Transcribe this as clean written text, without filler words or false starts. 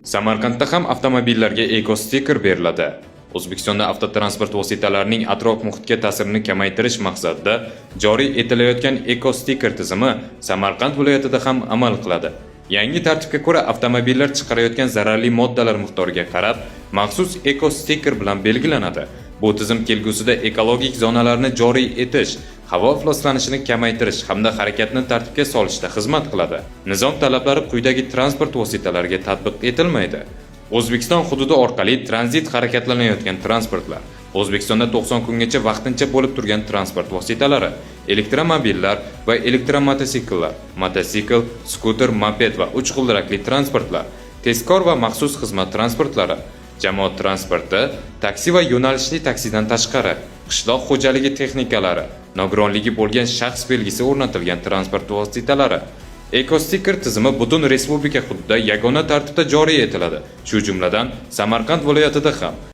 Samarqandda ham avtomobillarga eko-stiker beriladi. O'zbekistonda avtotransport vositalarining atrof muhitga ta'sirini kamaytirish maqsadida joriy etilayotgan eko-stiker tizimi Samarqand viloyatida ham amal qiladi. Yangi tartibga ko'ra avtomobillar chiqarayotgan zararli moddalar miqdoriga qarab, maxsus eko-stiker bilan belgilanadi. Bu tizim kelgusida ekologik zonalarni joriy etish, havo ifloslanishini kamaytirish hamda harakatni tartibga solishda xizmat qiladi. Nizom talablari quyidagi transport vositalariga tatbiq etilmaydi. O'zbekiston hududi orqali tranzit harakatlanayotgan transportlar, O'zbekistonda 90 kungacha vaqtincha bo'lib turgan transport vositalari, elektromobillar va elektromototsikllar, mototsikl, skuter, moped va 3 g'ildirakli transportlar, tezkor va maxsus xizmat transportlari, jamoat transporti, taksi va yo'nalishli taksidan tashqari, qishloq xo'jaligi texnikalari, nogironligi bo'lgan shaxs belgisi o'rnatilgan transport vositalari. Eko-stiker tizimi butun respublika hududida yagona tartibda joriy etiladi, shu jumladan Samarqand viloyatida ham.